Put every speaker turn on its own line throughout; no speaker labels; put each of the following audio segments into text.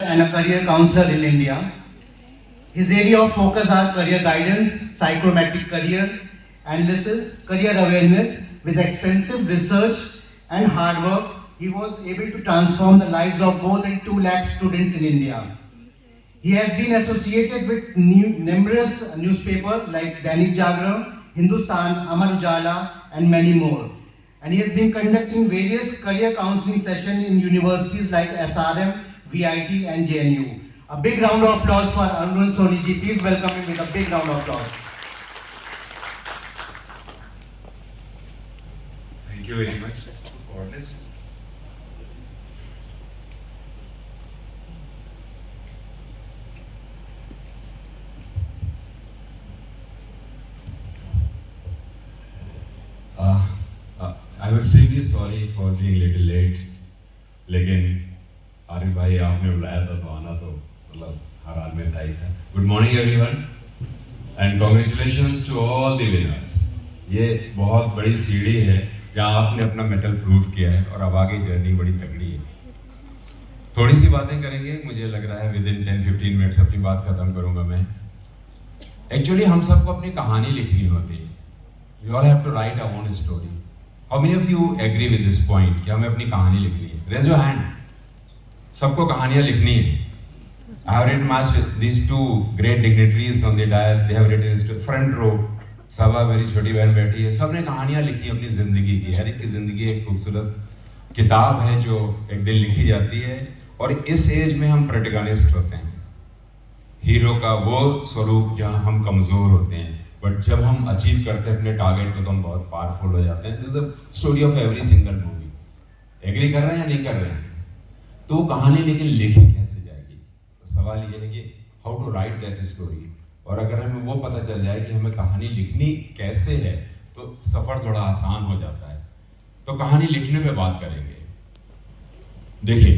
and a career counselor in India. His area of focus are career guidance, psychometric career analysis, career awareness. With extensive research and hard work, he was able to transform the lives of more than 2 lakh students in India. He has been associated with numerous newspapers like Dainik Jagran, Hindustan, Amar Ujala, and many more. And he has been conducting various career counseling sessions in universities like SRM, VIT, and JNU. A big round of applause for Arun Soni ji. Please welcome him with a big round of applause.
Thank you very much for this.
I'm extremely sorry for being little late, लेकिन आरिफ भाई आपने बुलाया था तो आना तो मतलब हर हाल में था ही था. Good morning everyone and congratulations to all the winners. ये बहुत बड़ी सीढ़ी है जहाँ आपने अपना मेटल प्रूव किया है और अब आगे जर्नी बड़ी तगड़ी है. थोड़ी सी बातें करेंगे, मुझे लग रहा है विदिन 10-15 मिनट्स अपनी बात खत्म करूंगा मैं. एक्चुअली हम सबको अपनी कहानी लिखनी होती है. We all have to write our own story. How many of you agree with this point कि हमें अपनी कहानी लिखनी है? Raise your hand. सबको कहानियाँ लिखनी है. I have written much. These two great dignitaries on the dais, they have written in front row. सबा मेरी छोटी बहन बैठी है. सबने कहानियाँ लिखी अपनी जिंदगी की. हर एक की जिंदगी एक खूबसूरत किताब है जो एक दिन लिखी जाती है और इस एज में हम प्रोटैगनिस्ट होते हैं. हीरो का वो स्वरूप जहाँ हम कमजोर होते हैं, बट जब हम अचीव करते हैं अपने टारगेट को तो हम बहुत पावरफुल हो जाते हैं. This is the story of every single movie. Agree कर रहे हैं या नहीं कर रहे हैं? तो कहानी लेकिन लिखी कैसे जाएगी? तो सवाल ये है कि how to write that story. और अगर हमें वो पता चल जाए कि हमें कहानी लिखनी कैसे है तो सफर थोड़ा आसान हो जाता है. तो कहानी लिखने पे बात करेंगे. देखिए,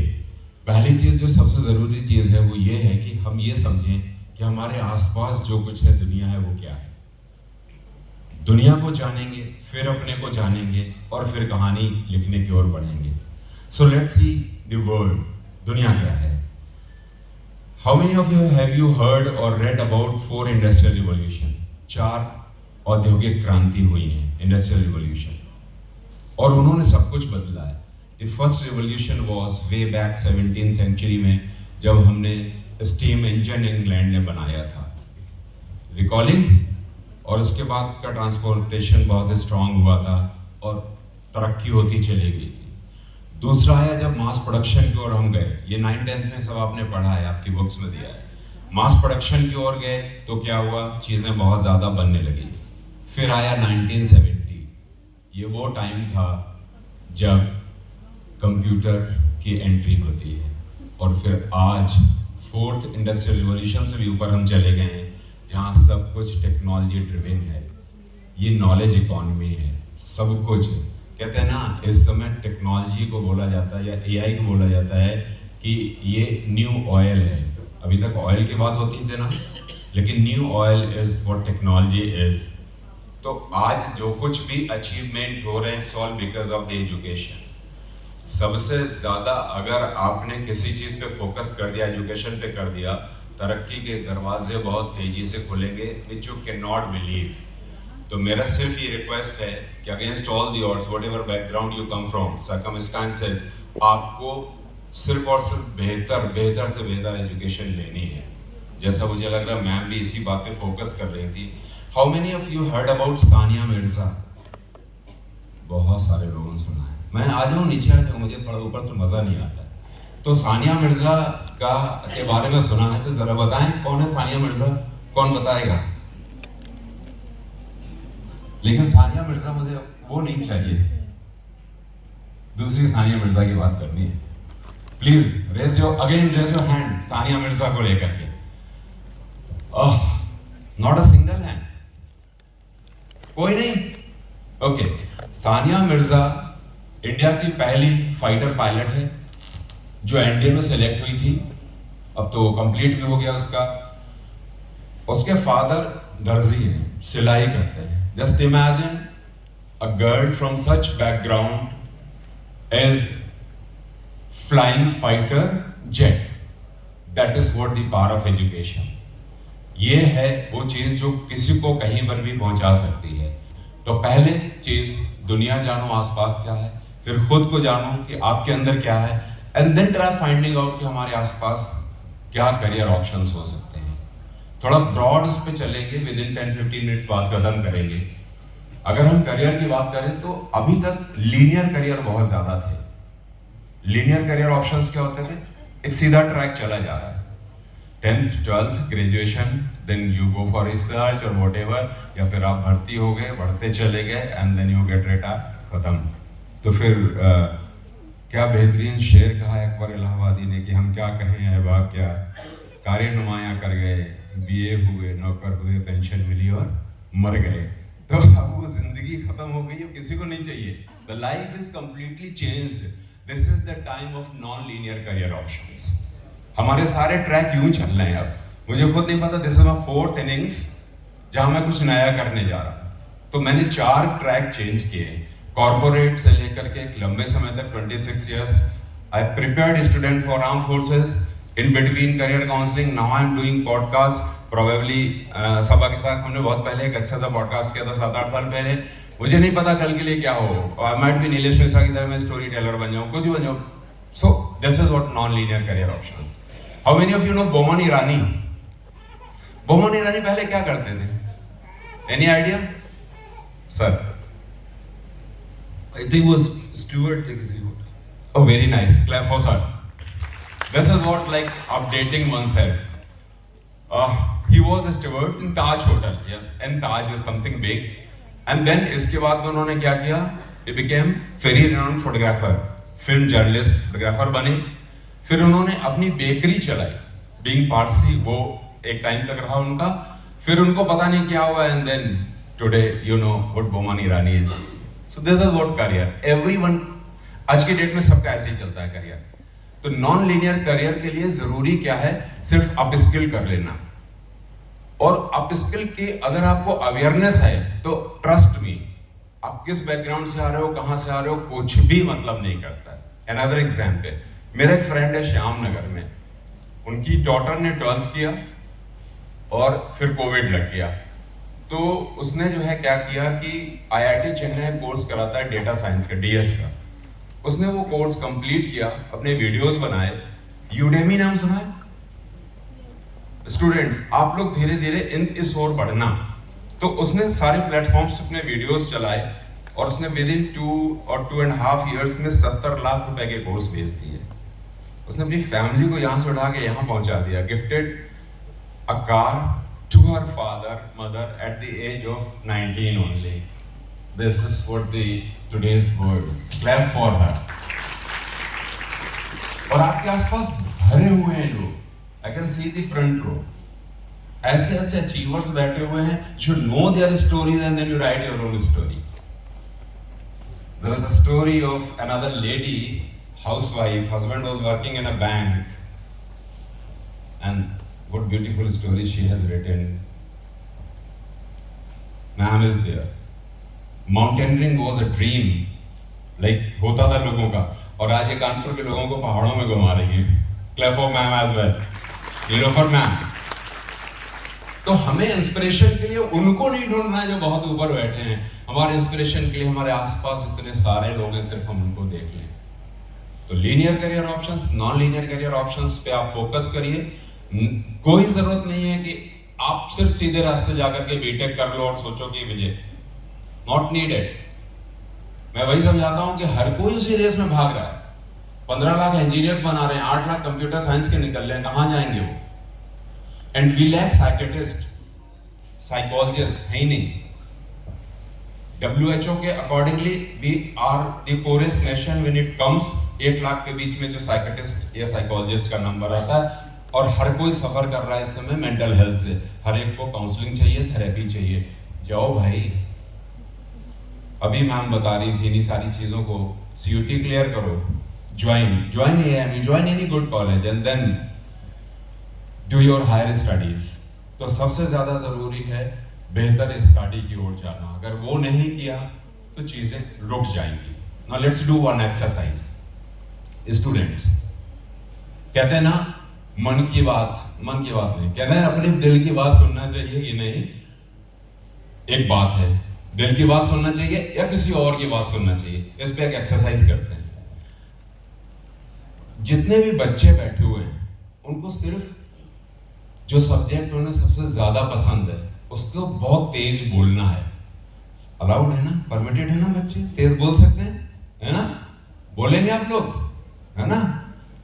पहली चीज जो सबसे जरूरी चीज है वो ये है कि हम ये समझें कि हमारे आसपास जो कुछ है, दुनिया है, वो क्या है. दुनिया को जानेंगे, फिर अपने को जानेंगे और फिर कहानी लिखने की ओर बढ़ेंगे. So let's see the world. दुनिया क्या है? How many of you have you heard और रेड अबाउट 4 इंडस्ट्रियल रिवॉल्यूशन? 4 औद्योगिक क्रांति हुई है, इंडस्ट्रियल रिवॉल्यूशन, और उन्होंने सब कुछ बदला है. The first revolution was way back 17th century में, जब हमने स्टीम इंजन इंग्लैंड ने बनाया था. रिकॉलिंग. और उसके बाद का ट्रांसपोर्टेशन बहुत स्ट्रांग हुआ था और तरक्की होती चली गई थी. दूसरा आया जब मास प्रोडक्शन की ओर हम गए. ये 9th-10th में सब आपने पढ़ा है, आपकी बुक्स में दिया है. मास प्रोडक्शन की ओर गए तो क्या हुआ? चीज़ें बहुत ज़्यादा बनने लगी. फिर आया 1970. ये वो टाइम था जब कंप्यूटर की एंट्री होती है. और फिर आज 4th इंडस्ट्रियल रिवॉल्यूशन से भी ऊपर हम चले गए हैं, जहाँ सब कुछ टेक्नोलॉजी ड्रिवन है. ये नॉलेज इकोनॉमी है. सब कुछ कहते हैं ना, इस समय टेक्नोलॉजी को बोला जाता है या एआई को बोला जाता है कि ये न्यू ऑयल है. अभी तक ऑयल की बात होती थी ना, लेकिन new oil is what technology is. तो आज जो कुछ भी अचीवमेंट हो रहे हैं, solve because of the education. सबसे ज्यादा अगर आपने किसी चीज पे फोकस कर दिया, एजुकेशन पे कर दिया, तरक्की के दरवाजे बहुत तेजी से खुलेंगे, which you can not believe. तो मेरा सिर्फ ये रिक्वेस्ट है कि against all the odds, whatever background you come from, circumstances, आपको सिर्फ और सिर्फ बेहतर से बेहतर एजुकेशन लेनी है. जैसा मुझे लग रहा है मैम भी इसी बात पे फोकस कर रही थी. How many of you heard about Sania Mirza? बहुत सारे लोगों ने सुना है. मैं आ जाऊँ नीचे आ जाऊँ, मुझे थोड़ा ऊपर से मजा नहीं आता. तो सानिया मिर्जा का के बारे में सुना है तो जरा बताएं कौन है सानिया मिर्जा? कौन बताएगा? लेकिन सानिया मिर्जा मुझे वो नहीं चाहिए, दूसरी सानिया मिर्जा की बात करनी है. Please raise your hand Sania Mirza को लेकर के. नॉट अ सिंगल हैंड, कोई नहीं. ओके. सानिया मिर्जा इंडिया की पहली फाइटर पायलट है जो एनडीए में सेलेक्ट हुई थी. अब तो कंप्लीट भी हो गया उसका. उसके फादर दर्जी हैं, सिलाई करते हैं. Just imagine a girl from such background as flying fighter jet. That is what the power of education. ये है वो चीज जो किसी को कहीं पर भी पहुंचा सकती है। तो पहले चीज दुनिया जानो आसपास क्या है, फिर खुद को जानो कि आपके अंदर क्या है, and then try finding out कि हमारे आसपास क्या करियर ऑप्शंस हो सकते हैं। थोड़ा ब्रॉड इस पे चलेंगे, विद इन 10-15 मिनट्स बात खत्म करेंगे। अगर हम करियर की बात करें तो अभी तक लीनियर करियर बहुत ज्यादा थे। लीनियर करियर ऑप्शंस क्या होते थे, एक सीधा ट्रैक चला जा रहा है, 10th 12th graduation, then you go for research और व्हाटएवर, या फिर आप भर्ती हो गए, बढ़ते चले गए, and then you get retire, खत्म। तो फिर क्या बेहतरीन शेर कहा है अकबर इलाहाबादी ने कि हम क्या कहें अहबाब, क्या कार्य नुमाया कर गए, बीए हुए, नौकर हुए, पेंशन मिली और मर गए। तो अब वो जिंदगी खत्म हो गई, किसी को नहीं चाहिए। The life is completely changed. This is the time of non linear career options. हमारे सारे ट्रैक यूं चल रहे हैं। अब मुझे खुद नहीं पता, this is my 4th innings जहां मैं कुछ नया करने जा रहा हूं। तो मैंने 4 ट्रैक चेंज किए, कॉर्पोरेट से लेकर के एक लंबे समय तक 26 years I prepared student for arm forces, in between career counselling, now I am doing podcast. Probably सभा के साथ हमने बहुत पहले एक अच्छा सा पॉडकास्ट किया था 7-8 साल पहले। मुझे नहीं पता कल के लिए क्या हो, I might be Nilesh Mishra की तरह मैं स्टोरी टेलर बन जाऊं, कुछ भी बन जाऊं। So this is what non linear career options. How many of you know Boman Irani? Boman Irani पहले क्या करते थे? Any idea sir?
I think was steward थे किसी को।
Oh, very nice. Clap for sir. This is what like updating oneself. He was a steward in Taj Hotel. Yes, and Taj is something big. And then इसके बाद में उन्होंने क्या किया? He became very renowned photographer, film journalist, photographer बने। फिर उन्होंने अपनी बेकरी चलाई, being पारसी, वो एक टाइम तक रहा उनका। फिर उनको पता नहीं क्या हुआ, and then today you know what Boman Irani is. So this is what career. Everyone आज की डेट में सबका ऐसे ही चलता है करियर। तो नॉन लीनियर करियर के लिए जरूरी क्या है? सिर्फ अप स्किल कर लेना। और अप स्किल की अगर आपको अवेयरनेस है तो ट्रस्ट मी, आप किस बैकग्राउंड से आ रहे हो, कहां से आ रहे हो, कुछ भी मतलब नहीं करता है। अनदर एग्जाम्पल, मेरा एक फ्रेंड है श्याम नगर में, उनकी डॉटर ने 12th किया और फिर कोविड लग गया। तो उसने जो है क्या किया कि IIT चेन्नई कोर्स कराता है डेटा साइंस का, DS का। उसने वो कोर्स कंप्लीट किया, अपने वीडियोस बनाए, यूडेमी नाम सुना है? स्टूडेंट्स आप लोग धीरे धीरे इस ओर बढ़ना। तो उसने सारे प्लेटफॉर्म्स अपने वीडियोस चलाए और उसने विद इन 2 और 2.5 years में 70 लाख रुपए के कोर्स भेज दिए। उसने अपनी फैमिली को यहाँ से उठा के यहाँ पहुंचा दिया, gifted a car to her father, mother at the age of 19 only. This is what the today's world. Clap for her. और आपके आसपास भरे हुए हैं लोग, I can see the front row. ऐसे ऐसे अचीवर्स बैठे हुए हैं, you should know their stories and then you write your own story. There is the story of another lady, housewife, husband was working in a bank, and what beautiful story she has written. Ma'am is there. Mountaineering was a dream, like होता था लोगों का, और आज ये कानपुर के लोगों को पहाड़ों में घुमा रही है। Clap for ma'am as well. Nilofar ma'am. तो हमें इंस्पिरेशन के लिए उनको नहीं ढूंढना है जो बहुत ऊपर बैठे हैं। हमारे इंस्पिरेशन के लिए हमारे आसपास इतने सारे लोग हैं, सिर्फ हम उनको देख लें। तो linear career options, non linear career options पे आप फोकस करिए। कोई जरूरत नहीं है कि आप सिर्फ सीधे रास्ते जाकर के बीटेक कर लो और सोचो कि मुझे, नॉट नीडेड। मैं वही समझाता हूं कि हर कोई उसी रेस में भाग रहा है। 15 लाख इंजीनियर्स बना रहे हैं, 8 लाख कंप्यूटर साइंस के निकल रहे हैं, कहां जाएंगे वो? And we lack psychiatrist, psychologist है ही नहीं। WHO के accordingly we are the poorest nation when it comes, 1 lakh के बीच में जो साइकेट्रिस्ट या साइकोलॉजिस्ट का नंबर आता है। और हर कोई सफर कर रहा है इस समय मेंटल हेल्थ से। हर एक को काउंसलिंग चाहिए, थेरेपी चाहिए। जाओ भाई, अभी मैम बता रही थी इन्हीं सारी चीजों को, CUT क्लियर करो, join AIME, join any good college and then do your higher studies. तो सबसे ज्यादा जरूरी है बेहतर स्टडी की ओर जाना। अगर वो नहीं किया तो चीजें रुक जाएंगी। Now let's do one exercise. Students कहते हैं ना मन की बात नहीं कहना है, अपने दिल की बात सुनना चाहिए कि नहीं, एक बात है दिल की बात सुनना चाहिए या किसी और की बात सुनना चाहिए। इस पे एक एक्सरसाइज करते हैं। जितने भी बच्चे बैठे हुए हैं उनको सिर्फ जो सब्जेक्ट उन्हें सबसे ज्यादा पसंद है उसको बहुत तेज बोलना है। अलाउड है ना, परमिटेड है ना, बच्चे तेज बोल सकते हैं, है ना? बोलेंगे आप लोग, है ना?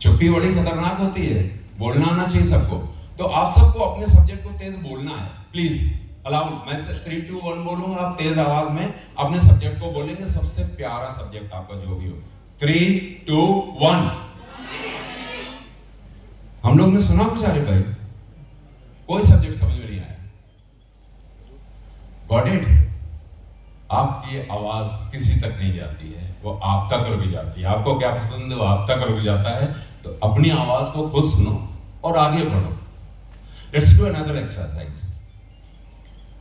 चुप्पी बड़ी खतरनाक होती है, बोलना आना चाहिए सबको। तो आप सबको अपने सब्जेक्ट को तेज बोलना है, प्लीज अलाउड। मैं 3, 2, 1 बोलूंगा, आप तेज आवाज में अपने सब्जेक्ट को बोलेंगे, सबसे प्यारा सब्जेक्ट आपका जो भी हो। 3, 2, 1। हम लोग ने सुना कुछ आरिफ भाई? कोई सब्जेक्ट समझ में नहीं आया। Got it? आपकी आवाज किसी तक नहीं जाती है, वो आप तक रुक जाती है। आपको क्या पसंद है वो आप तक रुक जाता है। तो अपनी आवाज को खुद सुनो और आगे बढ़ो। Let's do another exercise.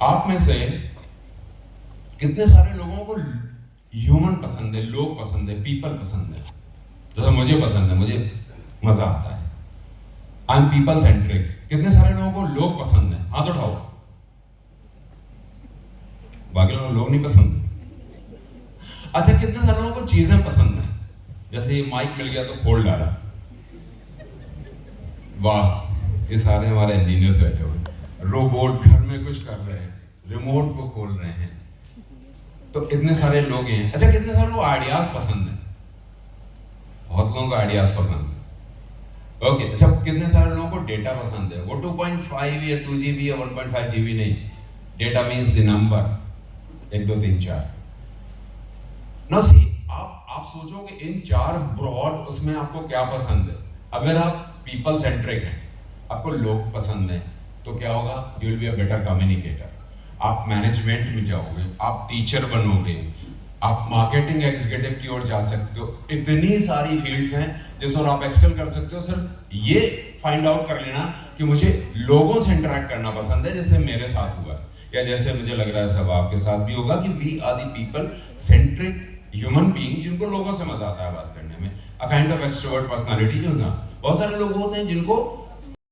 आप में से कितने सारे लोगों को ह्यूमन पसंद है, लोग पसंद है, पीपल पसंद है? जैसे मुझे पसंद है, मुझे मजा आता है। I am people centric. कितने सारे लोगों को लोग पसंद है? हाथ उठाओ। बाकी लोग नहीं पसंद। अच्छा, कितने सारे लोगों को चीजें पसंद है? जैसे ये माइक मिल गया तो खोल डाला, वाह, ये सारे हमारे इंजीनियर्स बैठे हुए। रोबोट घर में कुछ कर रहे हैं, रिमोट को खोल रहे हैं, तो इतने सारे लोग हैं। अच्छा, कितने सारे लोग आइडियाज पसंद है? बहुत लोगों को आइडियाज पसंद है। ओके, अच्छा, कितने सारे लोगों को डेटा पसंद है? वो 2.5 या 2 GB या 1.5 GB नहीं, डेटा मीन्स द नंबर 1, 2, 3, 4। ना सी, आप सोचोगे इन 4 ब्रॉड उसमें आपको क्या पसंद है। अगर आप पीपल सेंट्रिक हैं, आपको लोग पसंद हैं, तो क्या होगा? You will be a better communicator. आप मैनेजमेंट में जाओगे, आप टीचर बनोगे, आप मार्केटिंग एग्जीक्यूटिव की ओर जा सकते हो। इतनी सारी फील्ड्स हैं जिस और आप एक्सेल कर सकते हो। सिर्फ ये फाइंड आउट कर लेना कि मुझे लोगों से इंटरेक्ट करना पसंद है, जैसे मेरे साथ हुआ या जैसे मुझे लग रहा है सब आपके साथ भी होगा कि we are the people centric human being, जिनको लोगों से मजा आता है बात करने में। A kind of extrovert personality जो ना, बहुत सारे लोग होते हैं जिनको